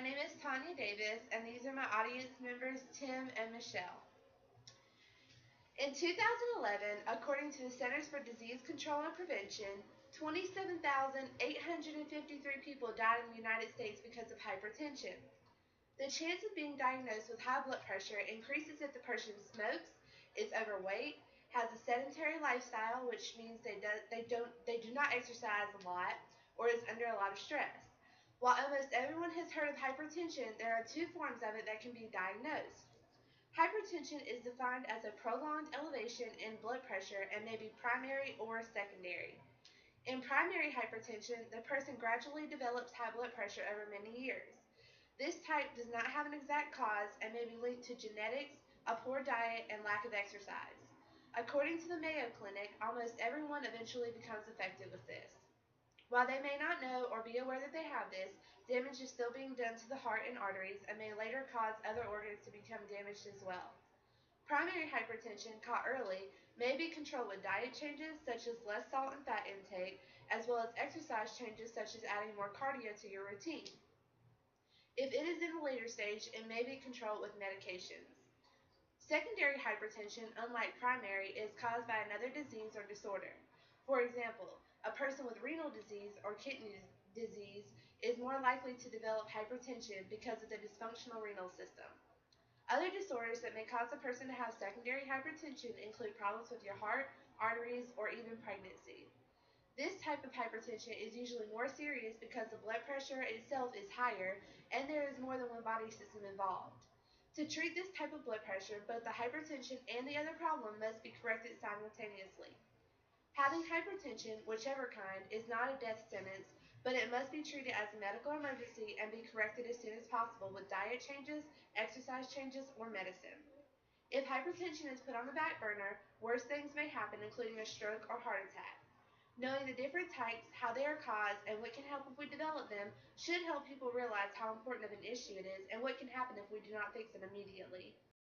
My name is Tanya Davis, and these are my audience members, Tim and Michelle. In 2011, according to the Centers for Disease Control and Prevention, 27,853 people died in the United States because of hypertension. The chance of being diagnosed with high blood pressure increases if the person smokes, is overweight, has a sedentary lifestyle, which means they do not exercise a lot, or is under a lot of stress. While almost everyone has heard of hypertension, there are two forms of it that can be diagnosed. Hypertension is defined as a prolonged elevation in blood pressure and may be primary or secondary. In primary hypertension, the person gradually develops high blood pressure over many years. This type does not have an exact cause and may be linked to genetics, a poor diet, and lack of exercise. According to the Mayo Clinic, almost everyone eventually becomes affected with this. While they may not know or be aware that they have this, damage is still being done to the heart and arteries and may later cause other organs to become damaged as well. Primary hypertension, caught early, may be controlled with diet changes such as less salt and fat intake, as well as exercise changes such as adding more cardio to your routine. If it is in a later stage, it may be controlled with medications. Secondary hypertension, unlike primary, is caused by another disease or disorder. For example, a person with renal disease or kidney disease is more likely to develop hypertension because of the dysfunctional renal system. Other disorders that may cause a person to have secondary hypertension include problems with your heart, arteries, or even pregnancy. This type of hypertension is usually more serious because the blood pressure itself is higher and there is more than one body system involved. To treat this type of blood pressure, both the hypertension and the other problem must be corrected simultaneously. Having hypertension, whichever kind, is not a death sentence, but it must be treated as a medical emergency and be corrected as soon as possible with diet changes, exercise changes, or medicine. If hypertension is put on the back burner, worse things may happen, including a stroke or heart attack. Knowing the different types, how they are caused, and what can help if we develop them should help people realize how important of an issue it is and what can happen if we do not fix it immediately.